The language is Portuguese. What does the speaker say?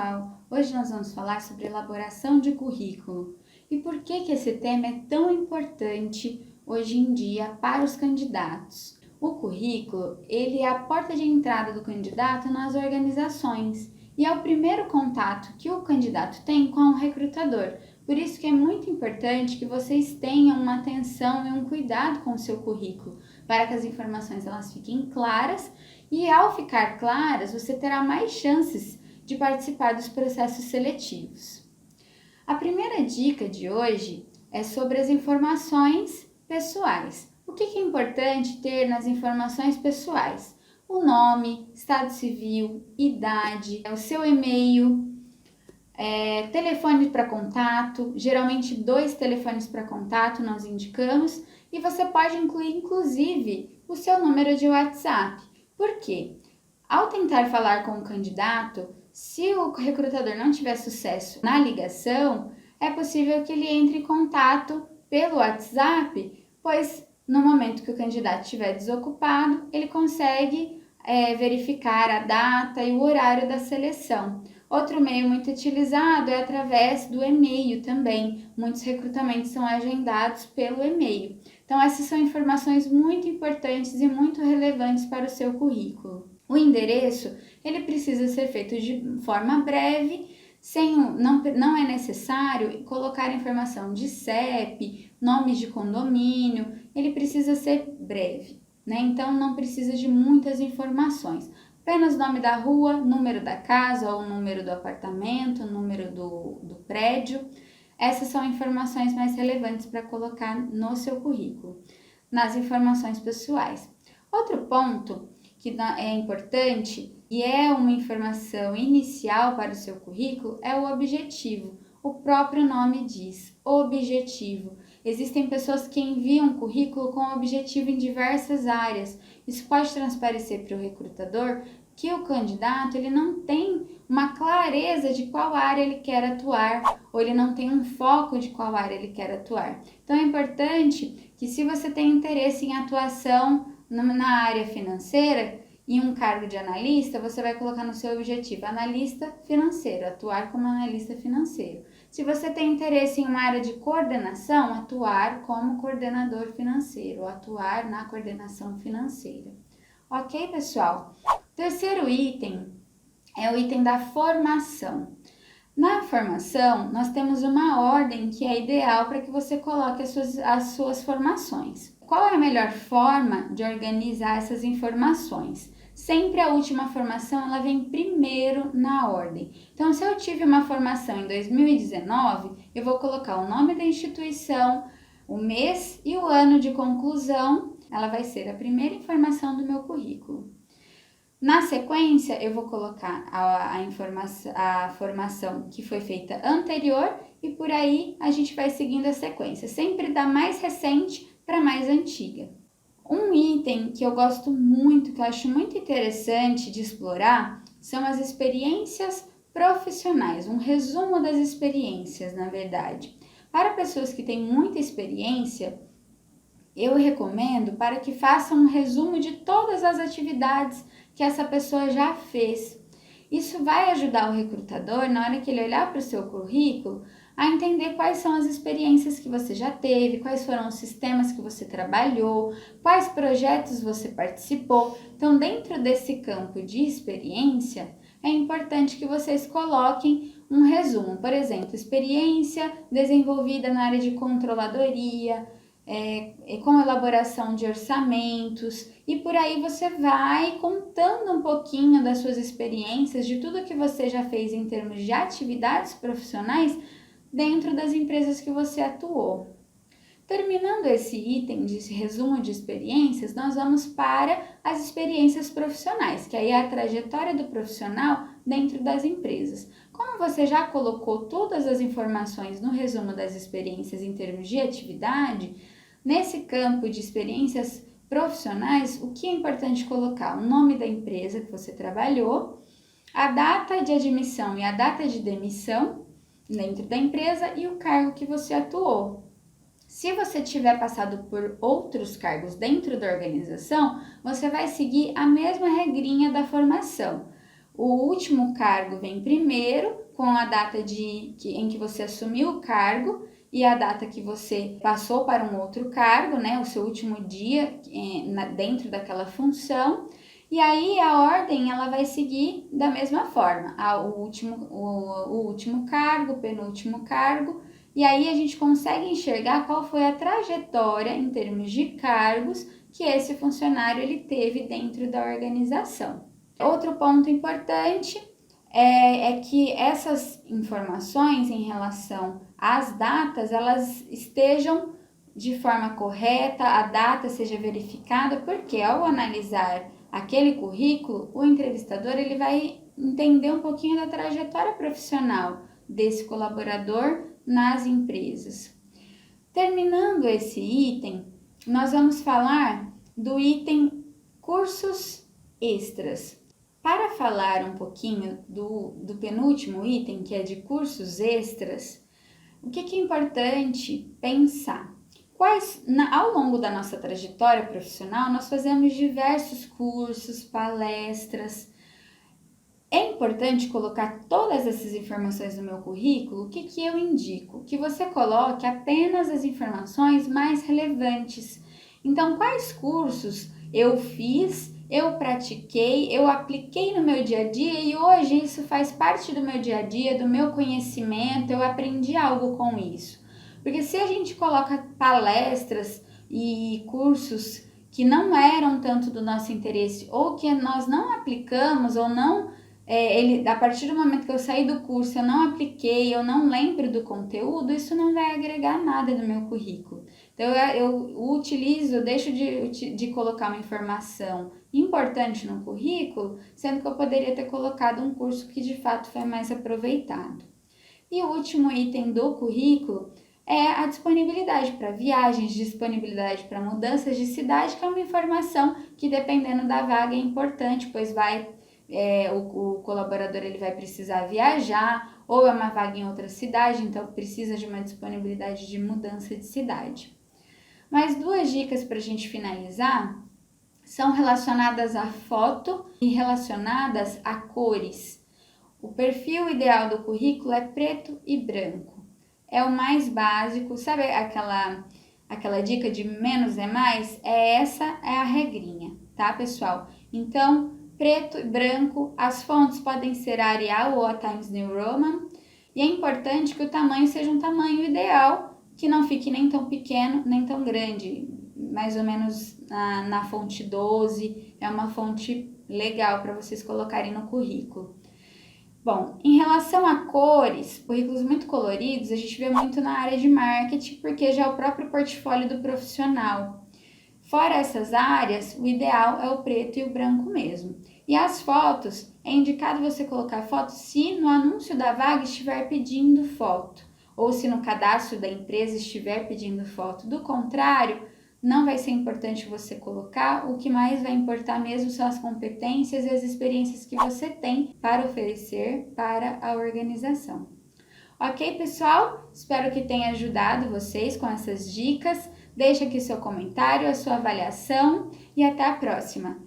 pessoal! Hoje nós vamos falar sobre elaboração de currículo e por que esse tema é tão importante hoje em dia para os candidatos. O currículo, ele é a porta de entrada do candidato nas organizações e é o primeiro contato que o candidato tem com o recrutador. Por isso que é muito importante que vocês tenham uma atenção e um cuidado com o seu currículo, para que as informações elas fiquem claras e ao ficar claras, você terá mais chances de participar dos processos seletivos. A primeira dica de hoje é sobre as informações pessoais. O que é importante ter nas informações pessoais? O nome, estado civil, idade, o seu e-mail, telefone para contato, geralmente 2 telefones para contato nós indicamos, e você pode incluir inclusive o seu número de WhatsApp. Por quê? Ao tentar falar com o candidato, se o recrutador não tiver sucesso na ligação, é possível que ele entre em contato pelo WhatsApp, pois no momento que o candidato estiver desocupado, ele consegue verificar a data e o horário da seleção. Outro meio muito utilizado é através do e-mail também. Muitos recrutamentos são agendados pelo e-mail. Então, essas são informações muito importantes e muito relevantes para o seu currículo. O endereço, ele precisa ser feito de forma breve, não é necessário colocar informação de CEP, nomes de condomínio, ele precisa ser breve, né? Então, não precisa de muitas informações. Apenas nome da rua, número da casa ou número do apartamento, número do prédio. Essas são informações mais relevantes para colocar no seu currículo, nas informações pessoais. Outro ponto que é importante e é uma informação inicial para o seu currículo é o objetivo. O próprio nome diz, objetivo. Existem pessoas que enviam currículo com objetivo em diversas áreas. Isso pode transparecer para o recrutador que o candidato ele não tem uma clareza de qual área ele quer atuar, ou ele não tem um foco de qual área ele quer atuar. Então é importante que, se você tem interesse em atuação na área financeira, em um cargo de analista, você vai colocar no seu objetivo analista financeiro, atuar como analista financeiro. Se você tem interesse em uma área de coordenação, atuar como coordenador financeiro, atuar na coordenação financeira. Ok, pessoal? Terceiro item é o item da formação. Na formação, nós temos uma ordem que é ideal para que você coloque as suas formações. Qual é a melhor forma de organizar essas informações? Sempre a última formação ela vem primeiro na ordem. Então, se eu tive uma formação em 2019, eu vou colocar o nome da instituição, o mês e o ano de conclusão. Ela vai ser a primeira informação do meu currículo. Na sequência, eu vou colocar a formação que foi feita anterior e por aí a gente vai seguindo a sequência, sempre da mais recente para mais antiga. Um item que eu gosto muito, que eu acho muito interessante de explorar, são as experiências profissionais, um resumo das experiências, na verdade. Para pessoas que têm muita experiência, eu recomendo para que façam um resumo de todas as atividades que essa pessoa já fez. Isso vai ajudar o recrutador, na hora que ele olhar para o seu currículo, a entender quais são as experiências que você já teve, quais foram os sistemas que você trabalhou, quais projetos você participou. Então, dentro desse campo de experiência, é importante que vocês coloquem um resumo. Por exemplo, experiência desenvolvida na área de controladoria, com elaboração de orçamentos, e por aí você vai contando um pouquinho das suas experiências, de tudo que você já fez em termos de atividades profissionais dentro das empresas que você atuou. Terminando esse item de resumo de experiências, nós vamos para as experiências profissionais, que aí é a trajetória do profissional dentro das empresas. Como você já colocou todas as informações no resumo das experiências em termos de atividade, nesse campo de experiências profissionais, o que é importante colocar? O nome da empresa que você trabalhou, a data de admissão e a data de demissão dentro da empresa e o cargo que você atuou. Se você tiver passado por outros cargos dentro da organização, você vai seguir a mesma regrinha da formação. O último cargo vem primeiro, com a data em que você assumiu o cargo e a data que você passou para um outro cargo, né? O seu último dia dentro daquela função. E aí a ordem ela vai seguir da mesma forma, o último cargo, o penúltimo cargo, e aí a gente consegue enxergar qual foi a trajetória em termos de cargos que esse funcionário ele teve dentro da organização. Outro ponto importante é que essas informações em relação às datas, elas estejam de forma correta, a data seja verificada, porque ao analisar aquele currículo, o entrevistador ele vai entender um pouquinho da trajetória profissional desse colaborador nas empresas. Terminando esse item, nós vamos falar do item cursos extras. Para falar um pouquinho do penúltimo item, que é de cursos extras, o que é importante pensar? Ao longo da nossa trajetória profissional, nós fazemos diversos cursos, palestras. É importante colocar todas essas informações no meu currículo. O que eu indico? Que você coloque apenas as informações mais relevantes. Então, quais cursos eu fiz, eu pratiquei, eu apliquei no meu dia a dia e hoje isso faz parte do meu dia a dia, do meu conhecimento, eu aprendi algo com isso. Porque se a gente coloca palestras e cursos que não eram tanto do nosso interesse ou que nós não aplicamos ou não, a partir do momento que eu saí do curso, eu não apliquei, eu não lembro do conteúdo, isso não vai agregar nada no meu currículo. Então, eu deixo de colocar uma informação importante no currículo, sendo que eu poderia ter colocado um curso que de fato foi mais aproveitado. E o último item do currículo é a disponibilidade para viagens, disponibilidade para mudanças de cidade, que é uma informação que, dependendo da vaga, é importante, pois o colaborador ele vai precisar viajar, ou é uma vaga em outra cidade, então precisa de uma disponibilidade de mudança de cidade. Mais duas dicas para a gente finalizar são relacionadas à foto e relacionadas a cores. O perfil ideal do currículo é preto e branco. É o mais básico, sabe aquela dica de menos é mais? Essa é a regrinha, tá, pessoal? Então, preto e branco, as fontes podem ser Arial ou a Times New Roman, e é importante que o tamanho seja um tamanho ideal, que não fique nem tão pequeno, nem tão grande, mais ou menos na fonte 12, é uma fonte legal para vocês colocarem no currículo. Bom, em relação a cores, currículos muito coloridos, a gente vê muito na área de marketing, porque já é o próprio portfólio do profissional. Fora essas áreas, o ideal é o preto e o branco mesmo. E as fotos, é indicado você colocar foto se no anúncio da vaga estiver pedindo foto, ou se no cadastro da empresa estiver pedindo foto. Do contrário, não vai ser importante você colocar, o que mais vai importar mesmo são as competências e as experiências que você tem para oferecer para a organização. Ok, pessoal? Espero que tenha ajudado vocês com essas dicas. Deixe aqui seu comentário, a sua avaliação e até a próxima!